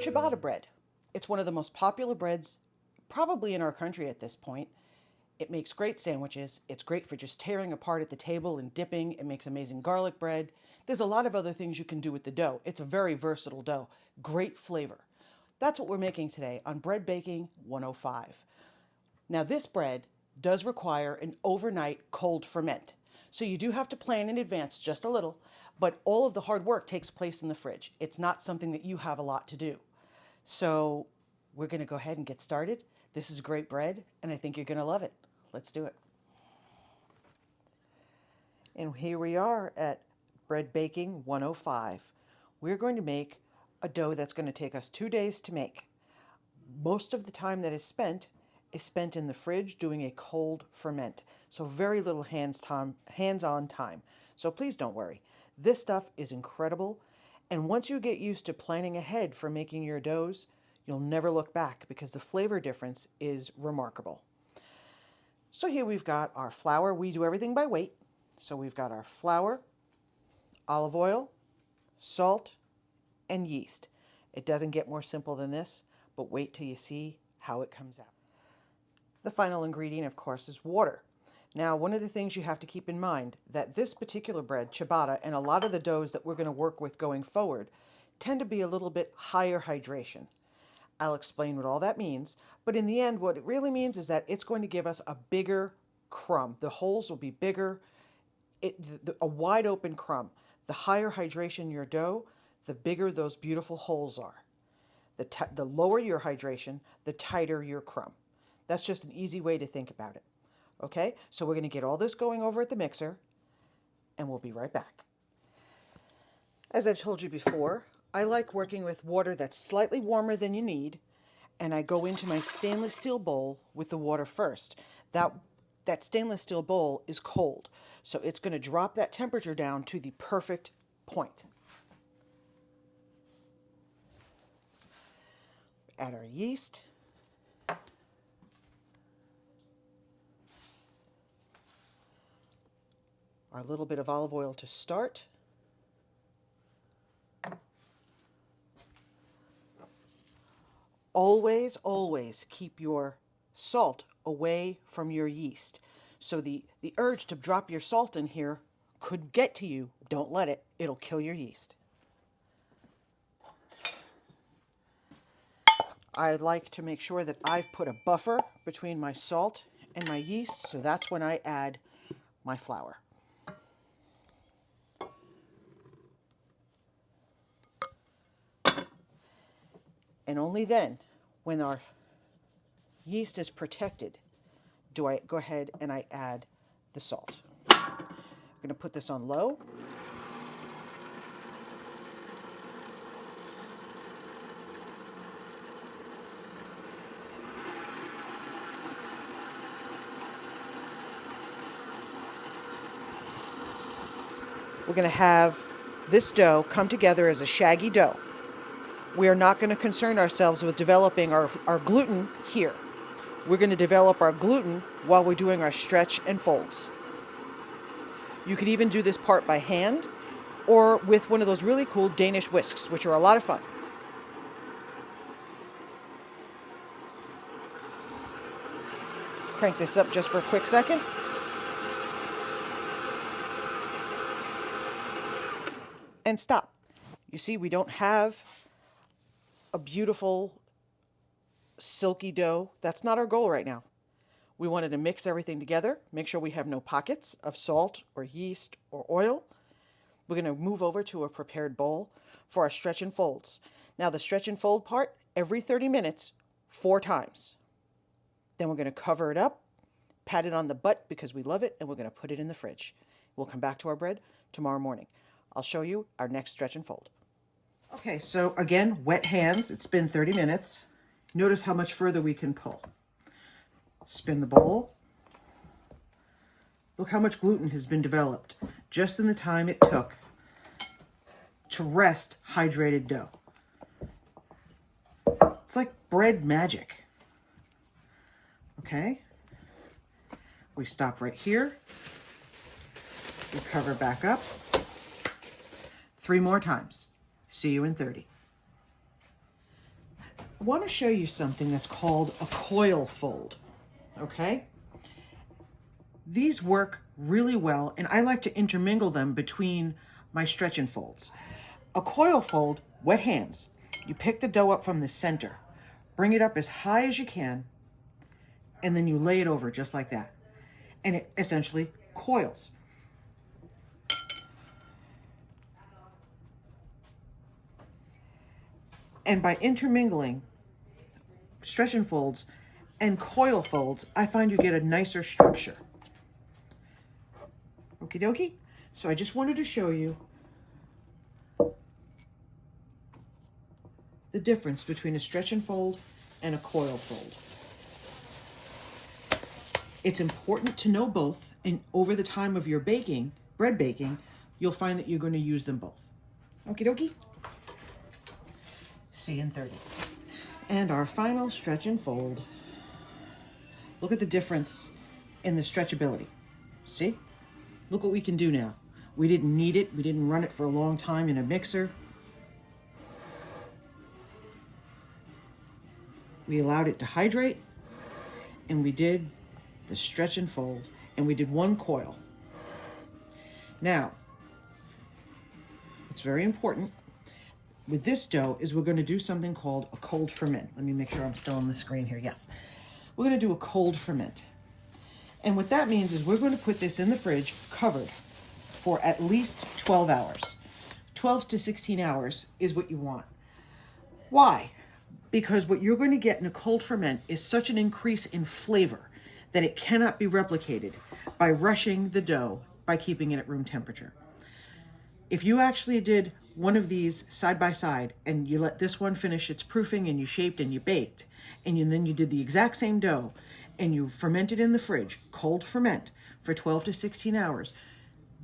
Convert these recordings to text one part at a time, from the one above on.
Ciabatta bread. It's one of the most popular breads probably in our country at this point. It makes great sandwiches. It's great for just tearing apart at the table and dipping. It makes amazing garlic bread. There's a lot of other things you can do with the dough. It's a very versatile dough. Great flavor. That's what we're making today on Bread Baking 105. Now this bread does require an overnight cold ferment. So you do have to plan in advance just a little, but all of the hard work takes place in the fridge. It's not something that you have a lot to do. So we're going to go ahead and get started. This is great bread, and I think you're going to love it. Let's do it. And here we are at Bread Baking 105. We're going to make a dough that's going to take us 2 days to make. Most of the time that is spent in the fridge doing a cold ferment. So very little hands-on time. So please don't worry. This stuff is incredible. And once you get used to planning ahead for making your doughs, you'll never look back because the flavor difference is remarkable. So here we've got our flour. We do everything by weight. So we've got our flour, olive oil, salt, and yeast. It doesn't get more simple than this, but wait till you see how it comes out. The final ingredient, of course, is water. Now, one of the things you have to keep in mind that this particular bread, ciabatta, and a lot of the doughs that we're going to work with going forward tend to be a little bit higher hydration. I'll explain what all that means, but in the end, what it really means is that it's going to give us a bigger crumb. The holes will be bigger, a wide open crumb. The higher hydration your dough, the bigger those beautiful holes are. The lower your hydration, the tighter your crumb. That's just an easy way to think about it. Okay, so we're going to get all this going over at the mixer, and we'll be right back. As I've told you before, I like working with water that's slightly warmer than you need, and I go into my stainless steel bowl with the water first. That stainless steel bowl is cold, so it's going to drop that temperature down to the perfect point. Add our yeast. Our little bit of olive oil to start. Always, always keep your salt away from your yeast. So the urge to drop your salt in here could get to you. Don't let it. It'll kill your yeast. I like to make sure that I've put a buffer between my salt and my yeast, so that's when I add my flour. And only then, when our yeast is protected, do I go ahead and I add the salt. I'm going to put this on low. We're going to have this dough come together as a shaggy dough. We are not going to concern ourselves with developing our gluten here. We're going to develop our gluten while we're doing our stretch and folds. You could even do this part by hand or with one of those really cool Danish whisks, which are a lot of fun. Crank this up just for a quick second. And stop. You see, we don't have a beautiful silky dough. That's not our goal right now. We wanted to mix everything together, make sure we have no pockets of salt or yeast or oil. We're going to move over to a prepared bowl for our stretch and folds. Now the stretch and fold part, every 30 minutes, 4 times. Then we're going to cover it up, pat it on the butt because we love it, and we're going to put it in the fridge. We'll come back to our bread tomorrow morning. I'll show you our next stretch and fold. Okay, so again, wet hands. It's been 30 minutes. Notice how much further we can pull. Spin the bowl. Look how much gluten has been developed just in the time it took to rest hydrated dough. It's like bread magic. Okay, we stop right here. We cover back up. 3 more times. See you in 30. I want to show you something that's called a coil fold, okay? These work really well, and I like to intermingle them between my stretch and folds. A coil fold, wet hands. You pick the dough up from the center, bring it up as high as you can, and then you lay it over just like that. And it essentially coils. And by intermingling stretch and folds and coil folds, I find you get a nicer structure. Okie dokie. So I just wanted to show you the difference between a stretch and fold and a coil fold. It's important to know both, and over the time of your baking, bread baking, you'll find that you're going to use them both. Okie dokie. See you in 30. And our final stretch and fold. Look at the difference in the stretchability. See? Look what we can do now. We didn't knead it. We didn't run it for a long time in a mixer. We allowed it to hydrate, and we did the stretch and fold, and we did one coil. Now, what's very important with this dough is we're going to do something called a cold ferment. Let me make sure I'm still on the screen here. Yes. We're going to do a cold ferment. And what that means is we're going to put this in the fridge covered for at least 12 hours. 12 to 16 hours is what you want. Why? Because what you're going to get in a cold ferment is such an increase in flavor that it cannot be replicated by rushing the dough by keeping it at room temperature. If you actually did one of these side by side and you let this one finish its proofing and you shaped and you baked, and then you did the exact same dough and you fermented in the fridge, cold ferment, for 12 to 16 hours,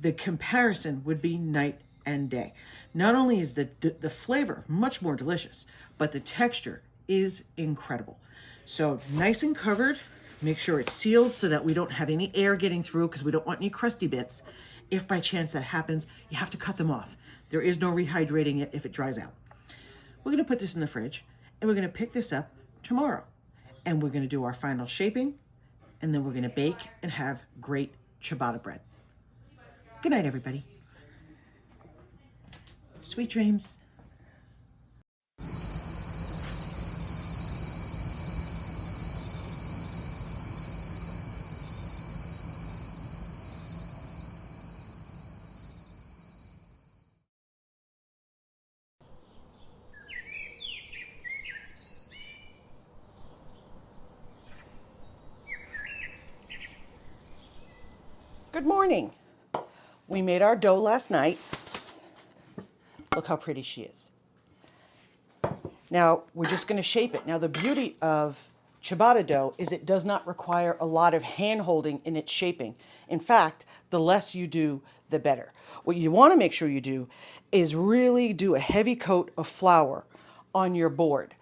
the comparison would be night and day. Not only is the flavor much more delicious, but the texture is incredible. So nice and covered. Make sure it's sealed so that we don't have any air getting through, because we don't want any crusty bits. If by chance that happens, you have to cut them off. There is no rehydrating it if it dries out. We're going to put this in the fridge, and we're going to pick this up tomorrow. And we're going to do our final shaping, and then we're going to bake and have great ciabatta bread. Good night, everybody. Sweet dreams. Good morning. We made our dough last night. Look how pretty she is. Now we're just going to shape it. Now the beauty of ciabatta dough is it does not require a lot of hand holding in its shaping. In fact, the less you do, the better. What you want to make sure you do is really do a heavy coat of flour on your board.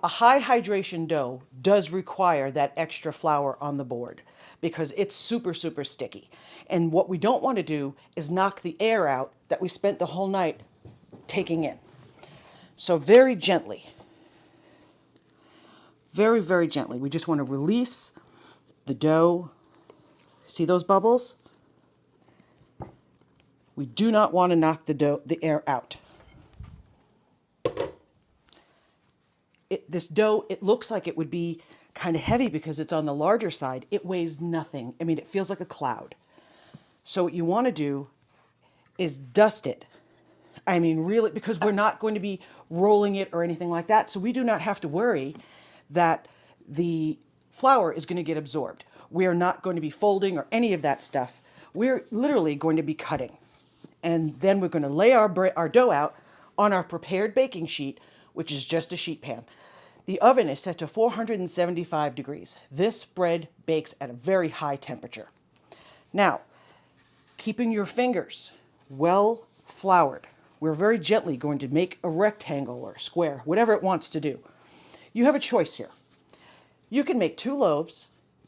A high hydration dough does require that extra flour on the board because it's super, super sticky. And what we don't want to do is knock the air out that we spent the whole night taking in. So very gently, very, very gently, we just want to release the dough. See those bubbles? We do not want to knock the air out. This dough, it looks like it would be kind of heavy because it's on the larger side. It weighs nothing. I mean, it feels like a cloud. So what you want to do is dust it. I mean, really, because we're not going to be rolling it or anything like that. So we do not have to worry that the flour is going to get absorbed. We are not going to be folding or any of that stuff. We're literally going to be cutting. And then we're going to lay our dough out on our prepared baking sheet, which is just a sheet pan. The oven is set to 475 degrees. This bread bakes at a very high temperature. Now, keeping your fingers well floured, we're very gently going to make a rectangle or square, whatever it wants to do. You have a choice here. You can make 2 loaves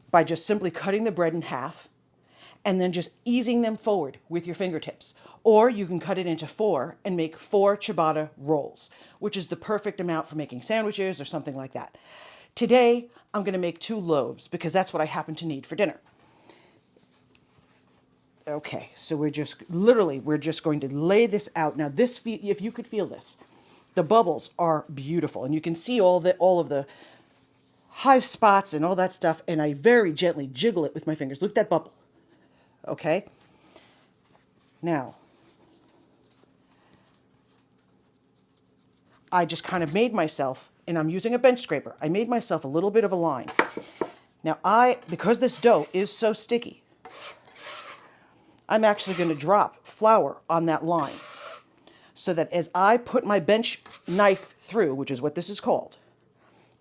by just simply cutting the bread in half and then just easing them forward with your fingertips. Or you can cut it into 4 and make 4 ciabatta rolls, which is the perfect amount for making sandwiches or something like that. Today, I'm going to make 2 loaves because that's what I happen to need for dinner. Okay, so we're just going to lay this out. Now this, if you could feel this, the bubbles are beautiful, and you can see all of the high spots and all that stuff, and I very gently jiggle it with my fingers. Look at that bubble. Okay? Now, I just kind of made myself, and I'm using a bench scraper, I made myself a little bit of a line. Now because this dough is so sticky, I'm actually going to drop flour on that line so that as I put my bench knife through, which is what this is called,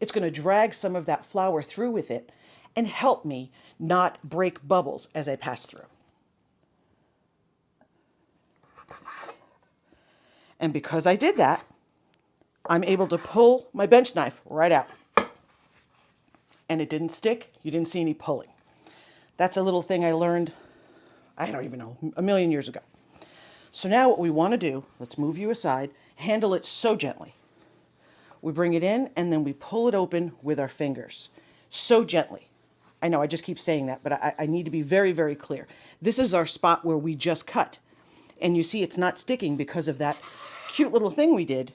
it's going to drag some of that flour through with it and help me not break bubbles as I pass through. And because I did that, I'm able to pull my bench knife right out. And it didn't stick. You didn't see any pulling. That's a little thing I learned, I don't even know, a million years ago. So now what we want to do, let's move you aside, handle it so gently. We bring it in and then we pull it open with our fingers, so gently. I know I just keep saying that, but I need to be very, very clear. This is our spot where we just cut. And you see it's not sticking because of that cute little thing we did.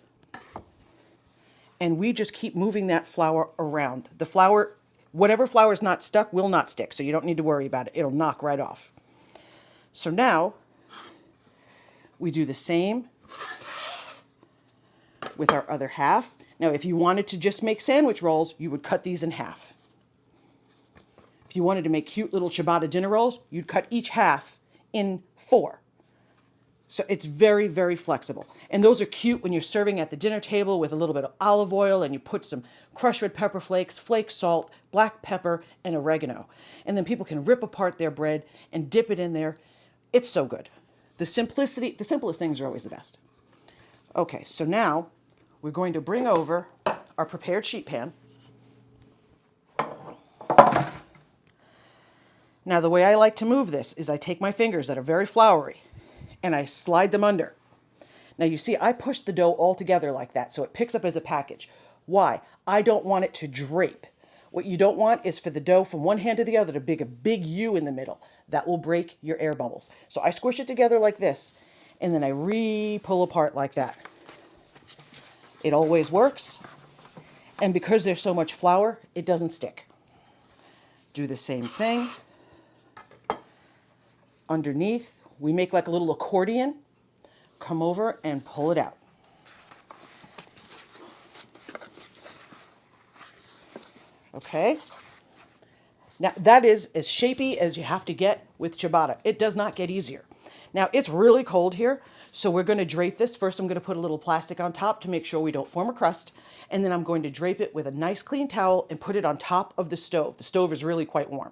And we just keep moving that flour around. The flour, whatever flour is not stuck will not stick, so you don't need to worry about it. It'll knock right off. So now we do the same with our other half. Now, if you wanted to just make sandwich rolls, you would cut these in half. If you wanted to make cute little ciabatta dinner rolls, you'd cut each half in 4. So it's very, very flexible. And those are cute when you're serving at the dinner table with a little bit of olive oil and you put some crushed red pepper flakes, flake salt, black pepper, and oregano. And then people can rip apart their bread and dip it in there. It's so good. The simplest things are always the best. Okay, so now we're going to bring over our prepared sheet pan. Now, the way I like to move this is I take my fingers that are very floury and I slide them under. Now, you see, I push the dough all together like that so it picks up as a package. Why? I don't want it to drape. What you don't want is for the dough from one hand to the other to be a big U in the middle. That will break your air bubbles. So I squish it together like this, and then I pull apart like that. It always works. And because there's so much flour, it doesn't stick. Do the same thing. Underneath, we make like a little accordion. Come over and pull it out. Okay. Now that is as shapy as you have to get with ciabatta. It does not get easier. Now it's really cold here, so we're going to drape this. First, I'm going to put a little plastic on top to make sure we don't form a crust. And then I'm going to drape it with a nice clean towel and put it on top of the stove. The stove is really quite warm.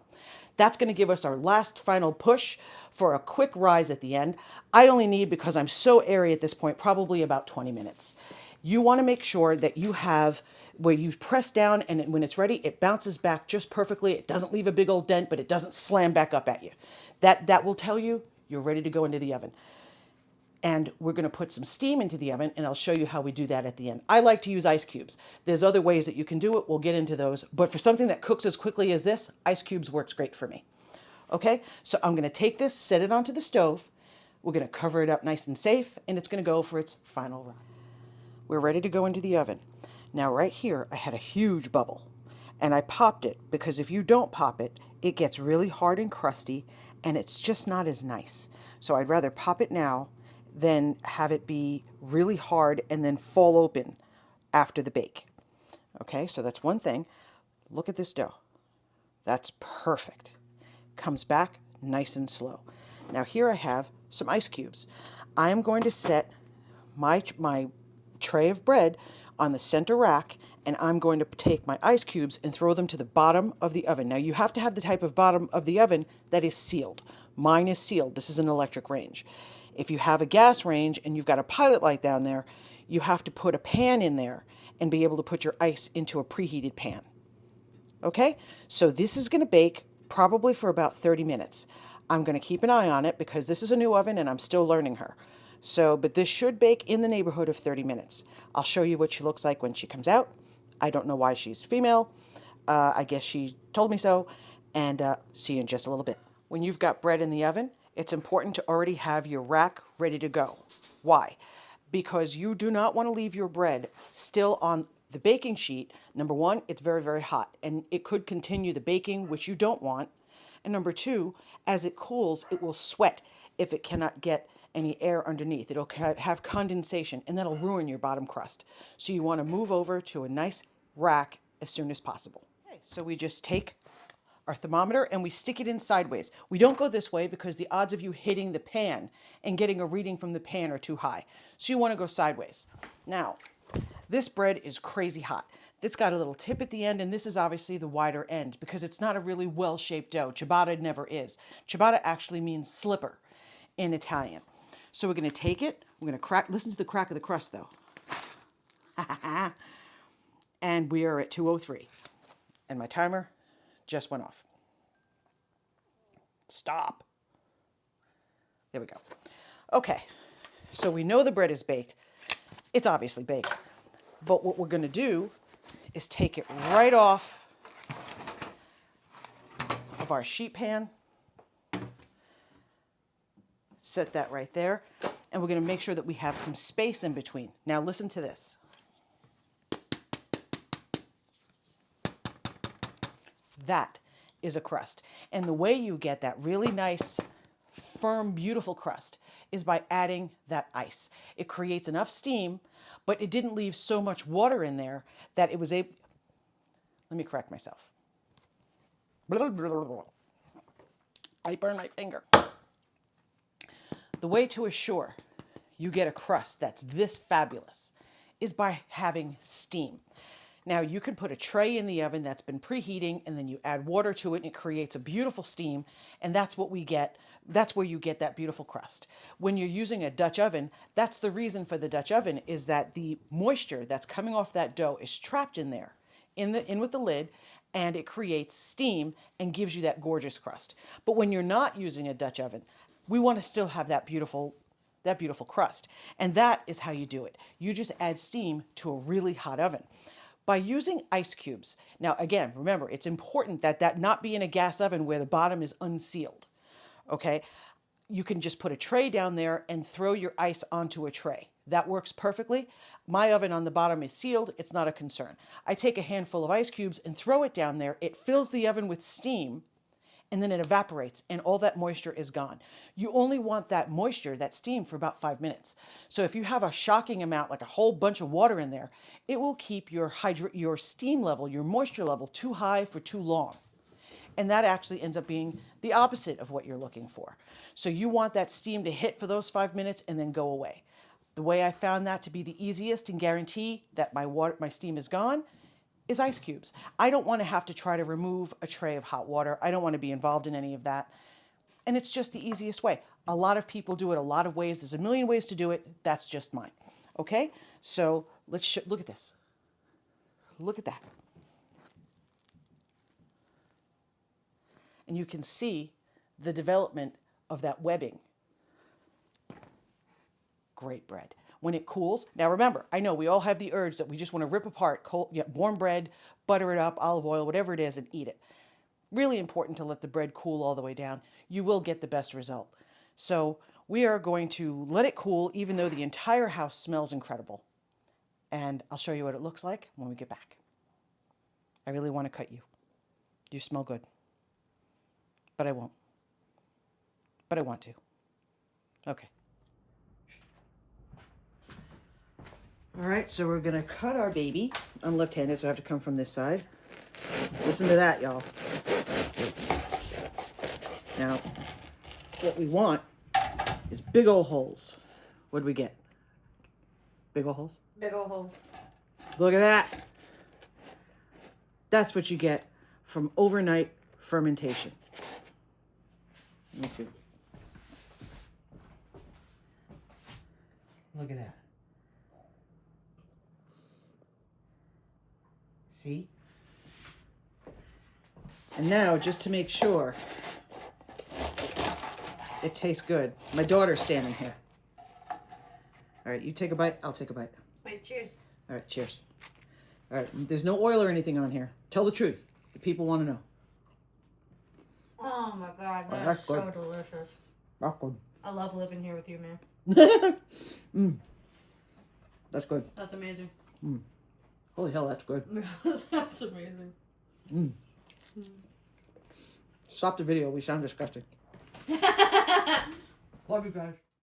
That's going to give us our last final push for a quick rise at the end. I only need, because I'm so airy at this point, probably about 20 minutes. You want to make sure that you have where you press down and when it's ready, it bounces back just perfectly. It doesn't leave a big old dent, but it doesn't slam back up at you. That will tell you you're ready to go into the oven. And we're going to put some steam into the oven, and I'll show you how we do that at the end. I like to use ice cubes. There's other ways that you can do it. We'll get into those. But for something that cooks as quickly as this, ice cubes works great for me. Okay, so I'm going to take this, set it onto the stove. We're going to cover it up nice and safe, and it's going to go for its final rise. We're ready to go into the oven. Now right here, I had a huge bubble, and I popped it because if you don't pop it, it gets really hard and crusty, and it's just not as nice. So I'd rather pop it now than have it be really hard and then fall open after the bake. Okay, so that's one thing. Look at this dough. That's perfect. Comes back nice and slow. Now here I have some ice cubes. I am going to set my tray of bread on the center rack, and I'm going to take my ice cubes and throw them to the bottom of the oven. Now you have to have the type of bottom of the oven that is sealed. Mine is sealed. This is an electric range. If you have a gas range and you've got a pilot light down there, you have to put a pan in there and be able to put your ice into a preheated pan. Okay, so this is going to bake probably for about 30 minutes. I'm going to keep an eye on it because this is a new oven and I'm still learning her. So, but this should bake in the neighborhood of 30 minutes. I'll show you what she looks like when she comes out. I don't know why she's female. I guess she told me so. And see you in just a little bit. When you've got bread in the oven, it's important to already have your rack ready to go. Why? Because you do not want to leave your bread still on the baking sheet. Number one, it's very, very hot and it could continue the baking, which you don't want. And number two, as it cools, it will sweat if it cannot get any air underneath. It'll have condensation and that'll ruin your bottom crust. So you want to move over to a nice rack as soon as possible. Okay, so we just take our thermometer and we stick it in sideways. We don't go this way because the odds of you hitting the pan and getting a reading from the pan are too high. So you want to go sideways. Now, this bread is crazy hot. It's got a little tip at the end, and this is obviously the wider end because it's not a really well-shaped dough. Ciabatta never is. Ciabatta actually means slipper in Italian. So we're going to take it. We're going to crack. Listen to the crack of the crust, though. And we are at 203. And my timer just went off. Stop. There we go. Okay. So we know the bread is baked. It's obviously baked. But what we're going to do is take it right off of our sheet pan. Set that right there. And we're going to make sure that we have some space in between. Now listen to this. That is a crust. And the way you get that really nice, firm, beautiful crust is by adding that ice. It creates enough steam, but it didn't leave so much water in there that it was able... Let me correct myself. I burned my finger. The way to assure you get a crust that's this fabulous is by having steam. Now you can put a tray in the oven that's been preheating and then you add water to it and it creates a beautiful steam, and that's what we get. That's where you get that beautiful crust. When you're using a Dutch oven, that's the reason for the Dutch oven, is that the moisture that's coming off that dough is trapped in there, in with the lid, and it creates steam and gives you that gorgeous crust. But when you're not using a Dutch oven, we want to still have that beautiful crust. And that is how you do it. You just add steam to a really hot oven. By using ice cubes. Now, again, remember, it's important that that not be in a gas oven where the bottom is unsealed, okay? You can just put a tray down there and throw your ice onto a tray. That works perfectly. My oven on the bottom is sealed. It's not a concern. I take a handful of ice cubes and throw it down there. It fills the oven with steam, and then it evaporates and all that moisture is gone. You only want that moisture, that steam, for about 5 minutes. So if you have a shocking amount, like a whole bunch of water in there, it will keep your steam level, your moisture level, too high for too long. And that actually ends up being the opposite of what you're looking for. So you want that steam to hit for those 5 minutes and then go away. The way I found that to be the easiest and guarantee that my steam is gone is ice cubes. I don't want to have to try to remove a tray of hot water. I don't want to be involved in any of that. And it's just the easiest way. A lot of people do it a lot of ways. There's a million ways to do it. That's just mine. Okay? So let's look at this. Look at that. And you can see the development of that webbing. Great bread. When it cools, now remember, I know we all have the urge that we just want to rip apart warm bread, butter it up, olive oil, whatever it is, and eat it. Really important to let the bread cool all the way down. You will get the best result. So we are going to let it cool, even though the entire house smells incredible. And I'll show you what it looks like when we get back. I really want to cut you. You smell good. But I won't. But I want to. Okay. All right, so we're going to cut our baby. I'm left-handed, so I have to come from this side. Listen to that, y'all. Now, what we want is big old holes. What do we get? Big old holes? Big old holes. Look at that. That's what you get from overnight fermentation. Let me see. Look at that. See? And now, just to make sure, It tastes good. My daughter's standing here. All right, you take a bite. I'll take a bite. Wait, cheers. All right, cheers. All right, there's no oil or anything on here. Tell the truth. The people want to know. Oh my God, that's that's so good. delicious. That's good. I love living here with you, man. That's good. That's amazing. Holy hell, that's good. That's amazing. Stop the video. We sound disgusting. Love you guys.